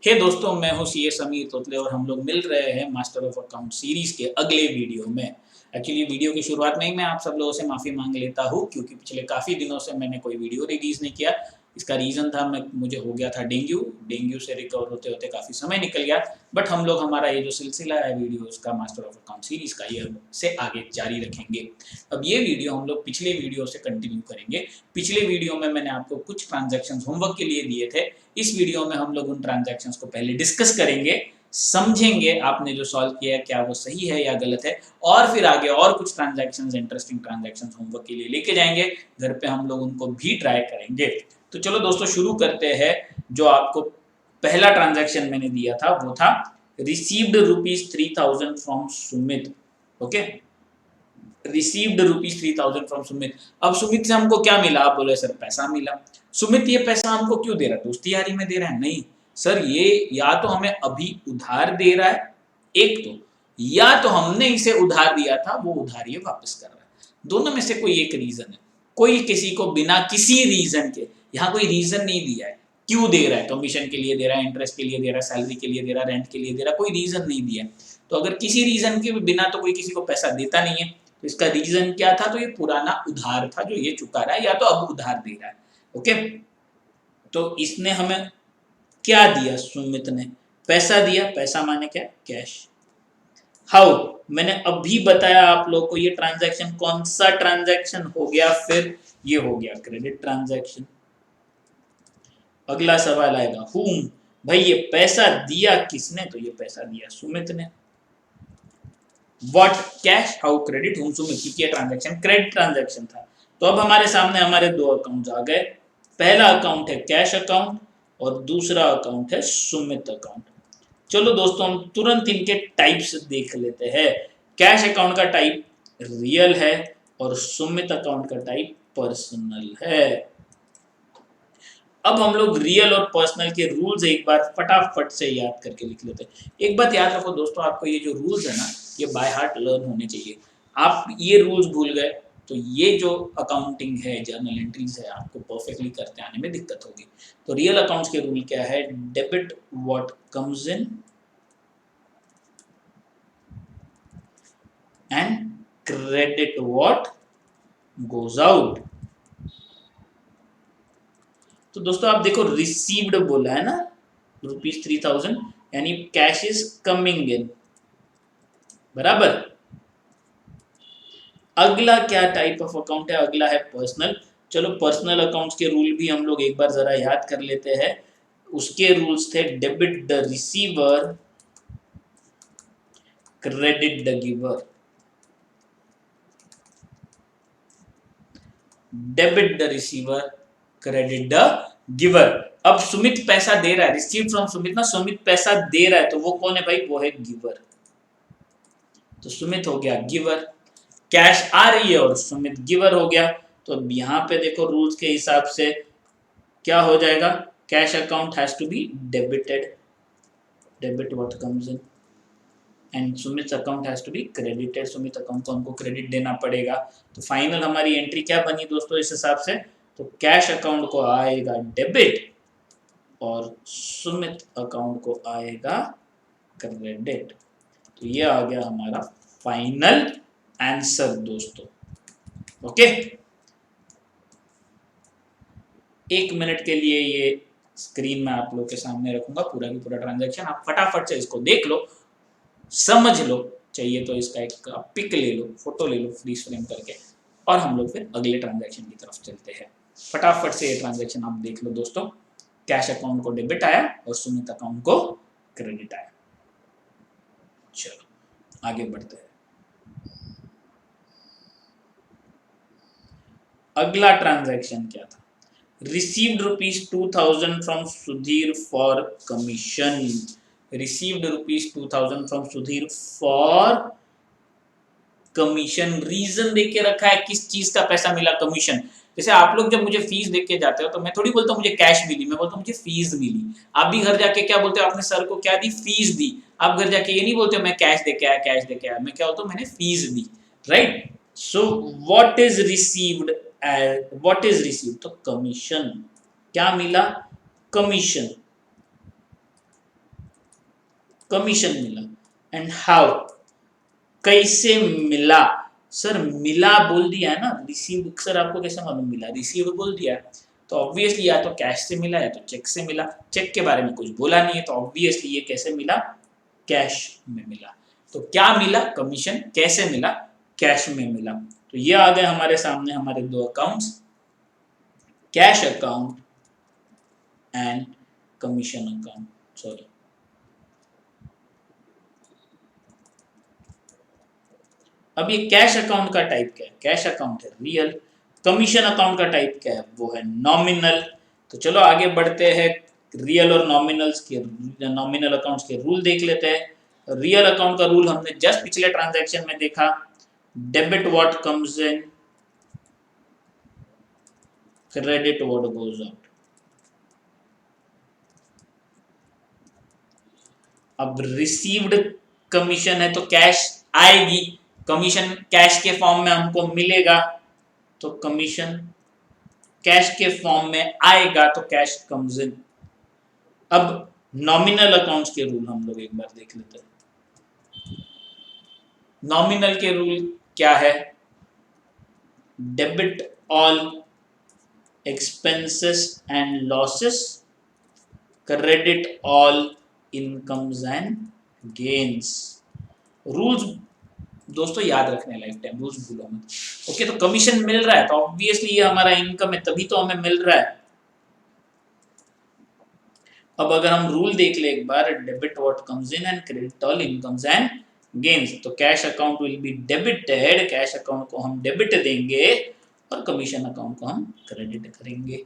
हे दोस्तों, मैं हूं सीए समीर तोतले और हम लोग मिल रहे हैं मास्टर ऑफ अकाउंट सीरीज के अगले वीडियो में। एक्चुअली वीडियो की शुरुआत में ही मैं आप सब लोगों से माफ़ी मांग लेता हूं क्योंकि पिछले काफ़ी दिनों से मैंने कोई वीडियो रिलीज़ नहीं किया। इसका रीज़न था मुझे हो गया था डेंगू से रिकवर होते होते काफ़ी समय निकल गया। बट हम लोग हमारा ये जो सिलसिला है वीडियोस का मास्टर ऑफ अकाउंट सीरीज का, ये से आगे जारी रखेंगे। अब ये वीडियो हम लोग पिछले वीडियो से कंटिन्यू करेंगे। पिछले वीडियो में मैंने आपको कुछ ट्रांजैक्शंस होमवर्क के लिए दिए थे। इस वीडियो में हम लोग उन ट्रांजैक्शंस को पहले डिस्कस करेंगे, समझेंगे आपने जो सॉल्व किया है क्या वो सही है या गलत है, और फिर आगे और कुछ ट्रांजैक्शंस, इंटरेस्टिंग ट्रांजैक्शंस होमवर्क के लिए लेके जाएंगे। घर पे हम लोग उनको भी ट्राई करेंगे। तो चलो दोस्तों शुरू करते हैं। जो आपको पहला ट्रांजैक्शन मैंने दिया था वो था received ₹3000 from Sumit. Okay, received ₹3000 from Sumit. अब सुमित से हमको क्या मिला? आप बोले सर पैसा मिला। सुमित ये पैसा हमको क्यों दे रहा है? दोस्ती यारी में दे रहा है? नहीं सर, ये या तो हमें अभी उधार दे रहा है, एक तो, या तो हमने इसे उधार दिया था वो उधार ये वापस कर रहा है। दोनों में से कोई एक रीजन है। कोई किसी को बिना किसी रीजन के, यहाँ कोई रीजन नहीं दिया है क्यों दे रहा है, कमीशन के लिए दे रहा है, इंटरेस्ट के लिए दे रहा है, सैलरी के लिए दे रहा है, रेंट के लिए दे रहा है, कोई रीजन नहीं दिया। तो अगर किसी रीजन के बिना तो कोई किसी को पैसा देता नहीं है, तो इसका रीजन क्या था? तो ये पुराना उधार था जो ये चुका रहा है, या तो अब उधार दे रहा है। ओके, तो इसने हमें क्या दिया? सुमित ने पैसा दिया। पैसा माने क्या? कैश। हाउ? मैंने अभी बताया आप लोग को। ये ट्रांजैक्शन कौन सा ट्रांजैक्शन हो गया? फिर ये हो गया क्रेडिट ट्रांजैक्शन। अगला सवाल आएगा हुम। भाई ये पैसा दिया किसने? तो ये पैसा दिया सुमित ने। व्हाट? कैश। हाउ? क्रेडिट। हुम सुमित। क्योंकि ये ट्रांजैक्शन क्रेडिट ट्रांजैक्शन था। तो अब हमारे सामने हमारे दो अकाउंट आ गए। पहला अकाउंट है कैश अकाउंट और दूसरा अकाउंट है सुमित अकाउंट। चलो दोस्तों हम तुरंत इनके टाइप्स देख लेते हैं। कैश अकाउंट का टाइप रियल है और सुमित अकाउंट का टाइप पर्सनल है। अब हम लोग रियल और पर्सनल के रूल्स एक बार फटाफट से याद करके लिख लेते हैं। एक बात याद रखो दोस्तों, आपको ये जो रूल्स है ना, ये बाय हार्ट लर्न होने चाहिए। आप ये रूल्स भूल गए तो ये जो अकाउंटिंग है, जर्नल एंट्रीज है, आपको परफेक्टली करते आने में दिक्कत होगी। तो रियल अकाउंट्स के रूल क्या है? Debit what comes in and credit what goes out. तो दोस्तों आप देखो, रिसीव्ड बोला है ना, ₹3000, यानी कैश इज कमिंग इन, बराबर। अगला क्या टाइप ऑफ अकाउंट है? अगला है पर्सनल। चलो पर्सनल अकाउंट्स के रूल भी हम लोग एक बार जरा याद कर लेते हैं। उसके रूल्स थे debit the receiver, credit the giver. Debit the receiver, credit the giver. अब सुमित पैसा दे रहा है, रिसीव फ्रॉम सुमित ना, सुमित पैसा दे रहा है तो वो कौन है भाई? वो है गिवर। तो सुमित हो गया गिवर। कैश आ रही है और सुमित गिवर हो गया। तो अब यहाँ पे देखो रूल्स के हिसाब से क्या हो जाएगा? Cash account has to be debited, debit what comes in, and Sumit account has to be credited, Sumit account को हमको क्रेडिट देना पड़ेगा। तो फाइनल हमारी एंट्री क्या बनी दोस्तों इस हिसाब से? तो कैश अकाउंट को आएगा डेबिट और सुमित अकाउंट को आएगा क्रेडिट। तो ये आ गया हमारा फाइनल आंसर दोस्तों। ओके, एक मिनट के लिए ये स्क्रीन में आप लोग के सामने रखूंगा, पूरा की पूरा ट्रांजैक्शन। आप फटाफट से इसको देख लो, समझ लो, चाहिए तो इसका एक पिक ले लो, फोटो ले लो फ्रीज फ्रेम करके, और हम लोग फिर अगले ट्रांजैक्शन की तरफ चलते हैं। फटाफट से ये ट्रांजैक्शन आप देख लो दोस्तों। कैश अकाउंट को डेबिट आया और सुमित अकाउंट को क्रेडिट आया। चलो आगे बढ़ते हैं। अगला ट्रांजैक्शन क्या था? Received ₹2000 from Sudhir for commission. Received ₹2000 from Sudhir for commission. Reason देख के रखा है किस चीज का पैसा मिला? कमीशन। जैसे आप लोग जब मुझे फीस देख के जाते हो तो मैं थोड़ी बोलता हूँ मुझे कैश मिली, मैं बोलता हूँ मुझे फीस मिली। आप भी घर जाके क्या बोलते हो? आपने सर को क्या दी? फीस दी। आप घर जाके ये नहीं बोलते हो मैं कैश दे के आया, कैश दे के आया। मैं क्या बोलता हूँ? मैंने fees the, right. So what is received? What is received? तो कमीशन। क्या मिला? कमीशन। कमीशन मिला। एंड हाउ, कैसे मिला? सर मिला बोल दिया है ना, रिसीव सर आपको कैसे मालूम मिला? रिसीव बोल दिया है तो ऑब्वियसली या तो कैश से मिला है तो चेक से मिला। चेक के बारे में कुछ बोला नहीं है तो ऑब्वियसली ये कैसे मिला? कैश में मिला। तो क्या मिला? कमीशन। कैसे मिला? कैश में मिला। तो ये आ गए हमारे सामने हमारे दो accounts, cash account and commission account. Sorry, अब ये कैश अकाउंट का टाइप क्या है? कैश अकाउंट है रियल। कमीशन अकाउंट का टाइप क्या है? वो है नॉमिनल। तो चलो आगे बढ़ते हैं, रियल और नॉमिनल्स के, नॉमिनल अकाउंट्स के रूल देख लेते हैं। रियल अकाउंट का रूल हमने जस्ट पिछले ट्रांजैक्शन में देखा, debit what comes in, credit what goes out. अब रिसीव्ड कमीशन है तो कैश आएगी, कमीशन कैश के फॉर्म में हमको मिलेगा तो कमीशन कैश के फॉर्म में आएगा तो कैश कम्स इन। अब नॉमिनल अकाउंट्स के रूल हम लोग एक बार देख लेते हैं। नॉमिनल के रूल क्या है? Debit all expenses and losses, credit all incomes and gains. Rules दोस्तों याद रखने लाइफ टाइम, रूल्स भूलो मत। ओके, तो कमीशन मिल रहा है तो ऑब्वियसली ये हमारा इनकम है, तभी तो हमें मिल रहा है। अब अगर हम रूल देख ले एक बार, debit what comes in and credit all incomes and gains, तो cash account will be debited, cash account को हम डेबिट देंगे और कमीशन अकाउंट को हम क्रेडिट करेंगे।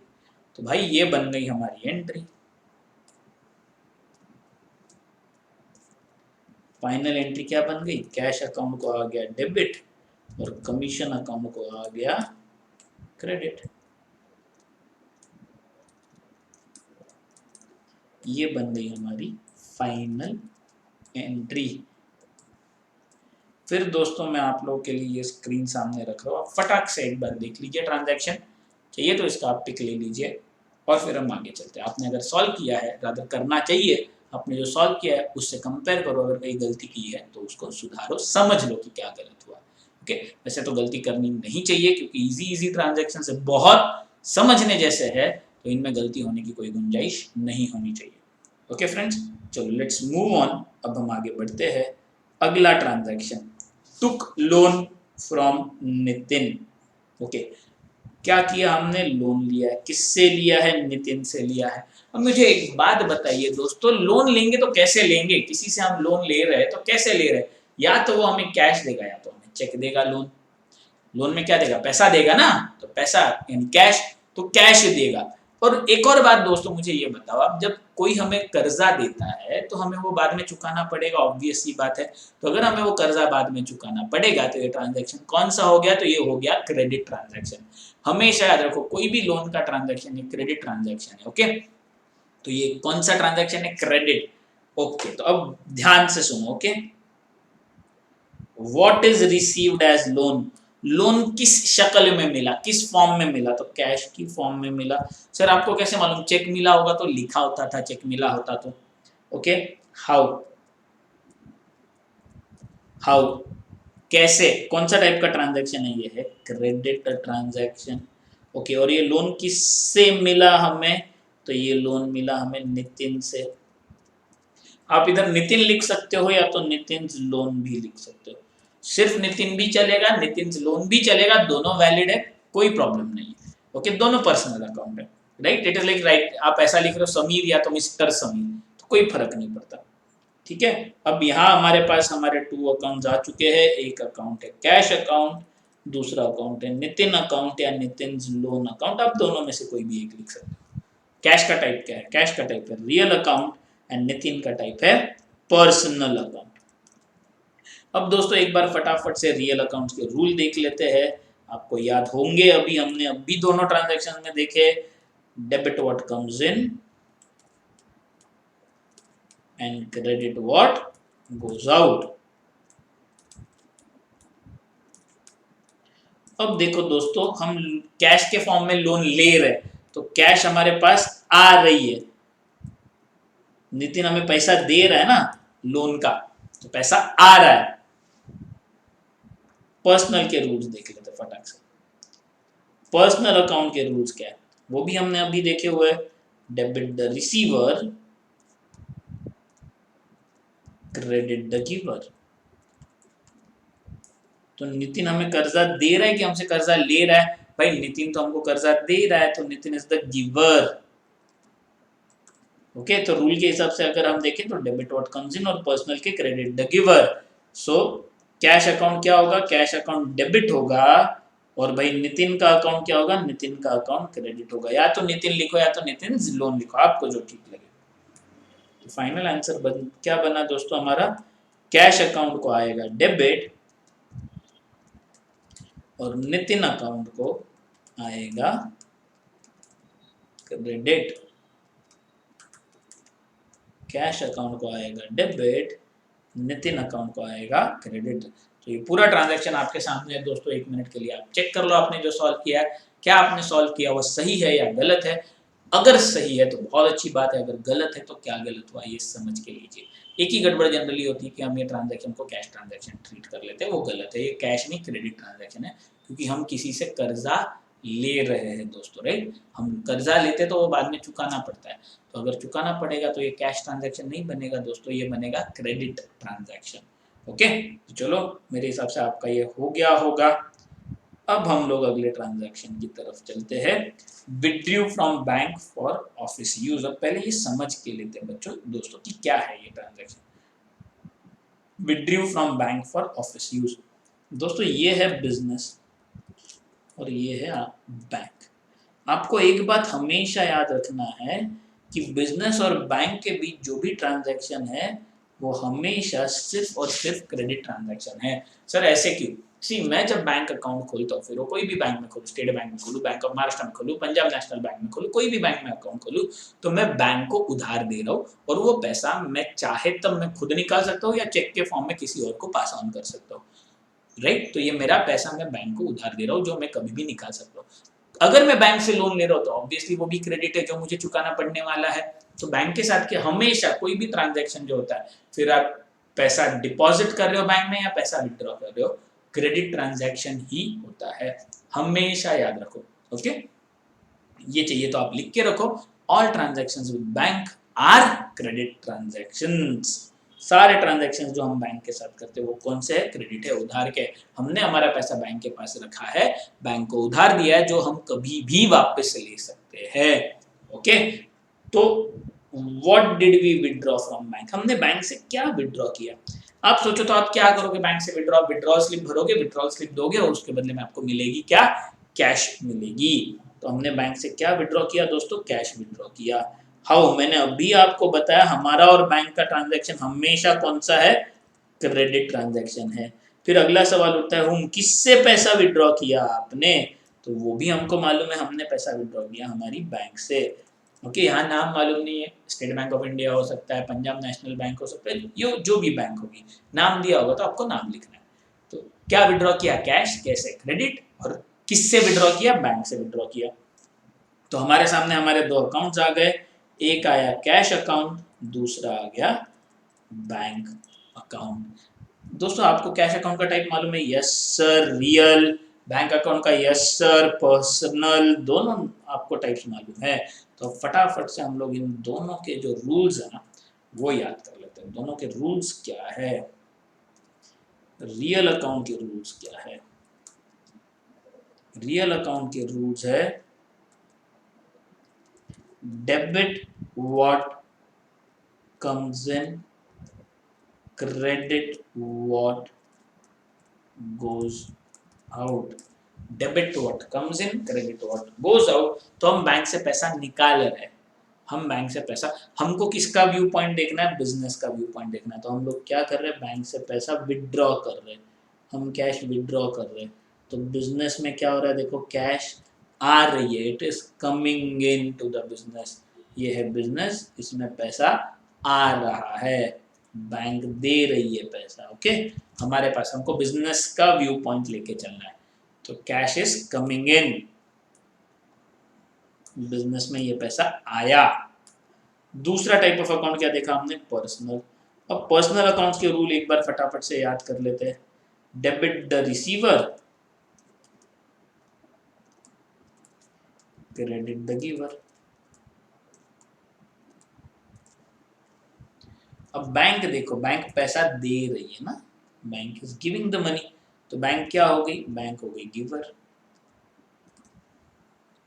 तो भाई ये बन गई हमारी एंट्री। फाइनल एंट्री क्या बन गई? कैश अकाउंट को आ गया डेबिट और कमीशन अकाउंट को आ गया क्रेडिट। ये बन गई हमारी फाइनल एंट्री। फिर दोस्तों मैं आप लोगों के लिए ये स्क्रीन सामने रख रहा हूँ, आप फटाक से एक बार देख लीजिए ट्रांजैक्शन। चाहिए तो इसका आप पिक ले लीजिए और फिर हम आगे चलते हैं। आपने अगर सॉल्व किया है, रादर करना चाहिए, आपने जो सॉल्व किया है उससे कंपेयर करो, अगर कहीं गलती की है तो उसको सुधारो, समझ लो कि क्या गलत हुआ। ओके, वैसे तो गलती करनी नहीं चाहिए क्योंकि इजी ट्रांजैक्शन से बहुत समझने जैसे है, तो इनमें गलती होने की कोई गुंजाइश नहीं होनी चाहिए। ओके फ्रेंड्स, चलो लेट्स मूव ऑन। अब हम आगे बढ़ते हैं। अगला transaction, took loan from Nitin. Okay, क्या किया हमने? लोन लिया है। किससे लिया है? नितिन से लिया है। अब मुझे एक बात बताइए दोस्तों, लोन लेंगे तो कैसे लेंगे? किसी से हम लोन ले रहे हैं तो कैसे ले रहे हैं? या तो वो हमें कैश देगा या तो हमें चेक देगा। लोन, लोन में क्या देगा? पैसा देगा ना, तो पैसा यानी कैश, तो कैश देगा। और एक और बात दोस्तों मुझे ये बताओ, अब जब कोई हमें कर्जा देता है तो हमें वो बाद में चुकाना पड़ेगा, ऑब्वियस सी बात है। तो अगर हमें वो कर्जा बाद में चुकाना पड़ेगा तो ये ट्रांजैक्शन कौन सा हो गया? तो ये हो गया क्रेडिट ट्रांजैक्शन। हमेशा याद रखो, कोई भी लोन का ट्रांजैक्शन ये क्रेडिट ट्रांजैक्शन है। ओके, तो ये कौन सा ट्रांजैक्शन है? क्रेडिट। ओके, तो अब ध्यान से सुनो। Okay, what is received as loan? Loan किस शक्ल में मिला, किस फॉर्म में मिला? तो कैश की फॉर्म में मिला। सर आपको कैसे मालूम? चेक मिला होगा तो लिखा होता था, चेक मिला होता तो। ओके, हाउ, हाउ कैसे, कौन सा टाइप का ट्रांजैक्शन है? ये है क्रेडिट ट्रांजैक्शन। ओके, और ये लोन किससे मिला हमें? तो ये लोन मिला हमें नितिन से। आप इधर नितिन लिख सकते हो या तो नितिन लोन भी लिख सकते हो। सिर्फ नितिन भी चलेगा, नितिन लोन भी चलेगा, दोनों वैलिड है, कोई प्रॉब्लम नहीं है। ओके, दोनों पर्सनल अकाउंट है। Right, it is like right, आप ऐसा लिख रहे हो समीर या तो मिस्टर समीर, तो कोई फर्क नहीं पड़ता। ठीक है, अब यहाँ हमारे पास हमारे 2 अकाउंट आ चुके हैं। एक अकाउंट है कैश अकाउंट, दूसरा अकाउंट है नितिन अकाउंट या नितिन लोन अकाउंट। आप दोनों में से कोई भी एक लिख सकते हो। कैश का टाइप क्या है? कैश का टाइप है रियल अकाउंट एंड नितिन का टाइप है पर्सनल अकाउंट। अब दोस्तों एक बार फटाफट से रियल अकाउंट्स के रूल देख लेते हैं। आपको याद होंगे, अभी हमने अभी दोनों ट्रांजैक्शन में देखे, debit what comes in and credit what goes out. अब देखो दोस्तों, हम कैश के फॉर्म में लोन ले रहे हैं तो कैश हमारे पास आ रही है, नितिन हमें पैसा दे रहा है ना, लोन का, तो पैसा आ रहा है। पर्सनल के रूल्स देख लेते फटाक से। पर्सनल अकाउंट के रूल्स क्या है वो भी हमने अभी देखे हुए। Debit the receiver, credit the giver. तो नितिन हमें कर्जा दे रहा है कि हमसे कर्जा ले रहा है? भाई नितिन तो हमको कर्जा दे रहा है, तो Nitin is the giver. Okay, तो रूल के हिसाब से अगर हम देखें तो डेबिट व्हाट कम्स इन और पर्सनल के credit the giver. So cash account क्या होगा? कैश अकाउंट डेबिट होगा, और भाई नितिन का अकाउंट क्या होगा? नितिन का अकाउंट क्रेडिट होगा। या तो नितिन लिखो या तो नितिन लोन लिखो, आपको जो ठीक लगे। तो फाइनल आंसर क्या बना दोस्तों हमारा? कैश अकाउंट को आएगा डेबिट और नितिन अकाउंट को आएगा क्रेडिट। कैश अकाउंट को आएगा डेबिट, नितिन अकाउंट को आएगा क्रेडिट। तो ये पूरा ट्रांजैक्शन आपके सामने है दोस्तों, 1 मिनट के लिए आप चेक कर लो आपने जो सॉल्व किया है, क्या आपने सॉल्व किया वो सही है या गलत है। अगर सही है तो बहुत अच्छी बात है, अगर गलत है तो क्या गलत हुआ ये समझ के लीजिए। एक ही गड़बड़ जनरली होती है कि हम ये ट्रांजैक्शन को कैश ट्रांजैक्शन ट्रीट कर लेते हैं, वो गलत है। ये कैश नहीं क्रेडिट ट्रांजैक्शन है, क्योंकि हम किसी से कर्जा ले रहे हैं दोस्तों, राइट। हम कर्जा लेते तो वो बाद में चुकाना पड़ता है, तो अगर चुकाना पड़ेगा तो ये कैश ट्रांजैक्शन नहीं बनेगा दोस्तों, ये बनेगा क्रेडिट ट्रांजैक्शन। ओके, तो चलो मेरे हिसाब से आपका ये हो गया होगा। अब हम लोग अगले ट्रांजैक्शन की तरफ चलते हैं, withdrew from bank for office use. अब पहले ये समझ के लेते हैं बच्चों दोस्तों कि क्या है ये transaction, withdrew from bank for office use. दोस्तों ये है बिजनेस और ये है बैंक। आपको एक बात हमेशा याद रखना है कि बिजनेस और बैंक के बीच जो भी ट्रांजैक्शन है वो हमेशा सिर्फ और सिर्फ क्रेडिट ट्रांजैक्शन है। सर ऐसे क्यों? सी, मैं जब बैंक अकाउंट खोलता हूँ, फिर वो कोई भी बैंक में खोलूँ, स्टेट बैंक में खोलूँ, बैंक ऑफ महाराष्ट्र में खोलूँ, पंजाब नेशनल बैंक में खोलूँ, कोई भी बैंक में अकाउंट खोलूँ, तो मैं बैंक को उधार दे रहा हूँ, और वो पैसा मैं चाहे तब मैं खुद निकाल सकता हूँ या चेक के फॉर्म में किसी और को पास ऑन कर सकता हूँ, राइट। तो ये मेरा पैसा मैं बैंक को उधार दे रहा हूँ जो मैं कभी भी निकाल सकता हूँ। अगर मैं बैंक से लोन ले रहा हूँ तो ऑब्वियसली वो भी क्रेडिट है जो मुझे चुकाना पड़ने वाला है। तो बैंक के साथ के हमेशा कोई भी ट्रांजैक्शन जो होता है, फिर आप पैसा डिपॉजिट कर रहे हो बैंक में या पैसा विड्रॉ कर रहे हो, क्रेडिट ट्रांजैक्शन ही होता है, हमेशा याद रखो। ओके, ये चाहिए तो आप लिख के रखो, all transactions with bank are credit transactions. सारे ट्रांजैक्शंस जो हम बैंक के साथ करते हैं वो कौन से है? क्रेडिट है, उधार के। हमने हमारा पैसा बैंक के पास रखा है, बैंक को उधार दिया है जो हम कभी भी वापस ले सकते हैं। ओके, तो what did we withdraw from bank? हमने बैंक से क्या विड्रॉ किया? आप सोचो तो आप क्या करोगे बैंक से विड्रॉ? विड्रॉ स्लिप भरोगे, विड्रॉ स्लिप दोगे और उसके बदले में आपको मिलेगी क्या? कैश मिलेगी। तो हमने बैंक से क्या विड्रॉ किया दोस्तों? कैश विड्रॉ किया। हाउ? मैंने अभी आपको बताया हमारा और बैंक का ट्रांजैक्शन हमेशा कौन सा है? क्रेडिट ट्रांजैक्शन है। फिर अगला सवाल उठता है, हम किससे पैसा विड्रॉ किया आपने? तो वो भी हमको मालूम है, हमने पैसा विड्रॉ किया हमारी बैंक से। ओके, यहाँ नाम मालूम नहीं है, स्टेट बैंक ऑफ इंडिया हो सकता है, पंजाब नेशनल बैंक हो सकता है, जो भी बैंक होगी, नाम दिया होगा तो आपको नाम लिखना है। तो क्या विड्रॉ किया? कैश। कैसे? क्रेडिट। और किससे विड्रॉ किया? बैंक से विड्रॉ किया। तो हमारे सामने हमारे दो अकाउंट्स आ गए, एक आया कैश अकाउंट, दूसरा आ गया बैंक अकाउंट। दोस्तों आपको कैश अकाउंट का टाइप मालूम है? Yes sir. Real. Bank account का यस सर। पर्सनल। दोनों आपको टाइप्स मालूम है। तो फटाफट से हम लोग इन दोनों के जो रूल्स है ना वो याद कर लेते हैं। दोनों के रूल्स क्या है? रियल अकाउंट के रूल्स क्या है? रियल अकाउंट के रूल्स है debit what comes in, credit what goes out. Debit what comes in, credit what goes out. तो हम बैंक से पैसा निकाल रहे हैं, हम बैंक से पैसा, हमको किसका व्यू पॉइंट देखना है? बिजनेस का व्यू पॉइंट देखना है। तो हम लोग क्या कर रहे हैं? बैंक से पैसा विड्रॉ कर रहे हैं, हम कैश विड्रॉ कर रहे हैं। तो बिजनेस में क्या हो रहा है? देखो कैश आ रही है, it is coming in to the business. ये है बिजनेस, इसमें पैसा आ रहा है, बैंक दे रही है पैसा। ओके, हमारे पास, हमको बिजनेस का व्यू पॉइंट लेके चलना है। तो cash is coming in, business में ये पैसा आया। दूसरा टाइप ऑफ अकाउंट क्या देखा हमने? पर्सनल। अब पर्सनल अकाउंट्स के रूल एक बार फटाफट से याद कर लेते हैं। Debit the receiver, credit the giver. अब बैंक देखो, बैंक पैसा दे रही है ना, bank is giving the money, तो बैंक क्या हो गई, बैंक हो गई गिवर।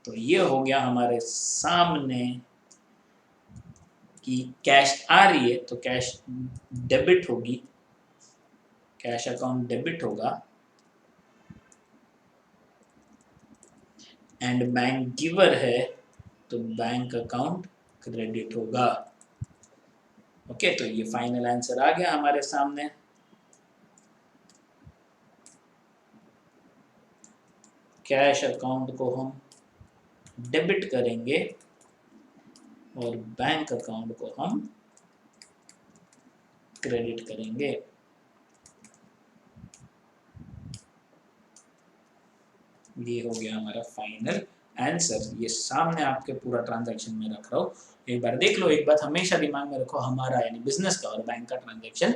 तो ये हो गया हमारे सामने कि कैश आ रही है तो कैश डेबिट होगी, कैश अकाउंट डेबिट होगा, एंड बैंक गिवर है तो बैंक अकाउंट क्रेडिट होगा। ओके, तो ये फाइनल आंसर आ गया हमारे सामने। कैश अकाउंट को हम डेबिट करेंगे और बैंक अकाउंट को हम क्रेडिट करेंगे। ये हो गया हमारा फाइनल आंसर। ये सामने आपके पूरा ट्रांजैक्शन में रख रहा हूँ, एक बार देख लो। एक बात हमेशा दिमाग में रखो, हमारा यानी बिजनेस का और बैंक का ट्रांजैक्शन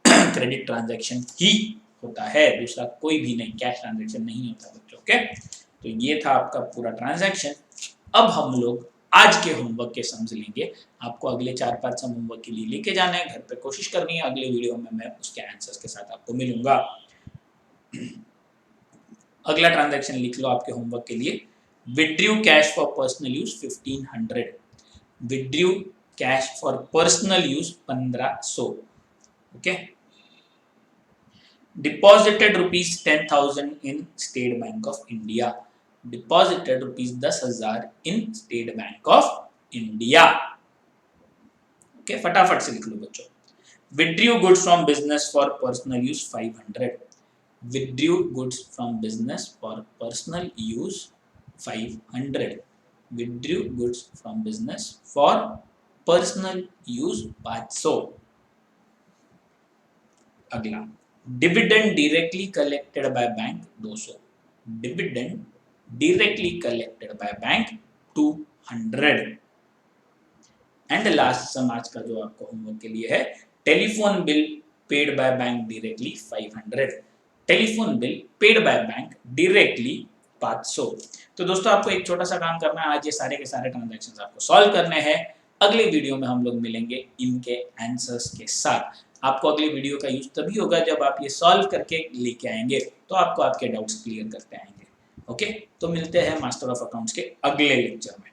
क्रेडिट ट्रांजैक्शन ही होता है, दूसरा कोई भी नहीं, कैश ट्रांजैक्शन नहीं होता बच्चों के। तो ये था आपका पूरा ट्रांजैक्शन। अब हम लोग आज के होमवर्क के सम्स लेंगे। आपको अगले 4-5 सम होमवर्क के लिए लेके जाना है, घर पे कोशिश करनी है। अगले वीडियो में मैं उसके आंसर्स के साथ आपको मिलूंगा। अगला ट्रांजैक्शन लिख लो आपके होमवर्क के लिए। Withdrew cash for personal use 1500, withdrew cash for personal use 1500। Okay, deposited rupees 10,000 in state bank of India, deposited rupees 10,000 in state bank of India. Okay, फटाफट से लिख लो बच्चों। Withdrew goods from business for personal use 500, withdrew goods from business for personal use 500, withdrew goods from business for personal use 500। अगला, dividend directly collected by bank 200, dividend directly collected by bank 200। And last sum आज का जो आपको homework के लिए है, telephone bill paid by bank directly 500, telephone bill paid by bank directly 500। तो दोस्तों आपको एक छोटा सा काम करना है, आज ये सारे के सारे ट्रांजैक्शंस आपको सॉल्व करने हैं। अगले वीडियो में हम लोग मिलेंगे इनके आंसर्स के साथ। आपको अगले वीडियो का यूज तभी होगा जब आप ये सॉल्व करके लेके आएंगे, तो आपको आपके डाउट्स क्लियर करते आएंगे। ओके, तो मिलते हैं मास्टर ऑफ अकाउंट्स के अगले लेक्चर में।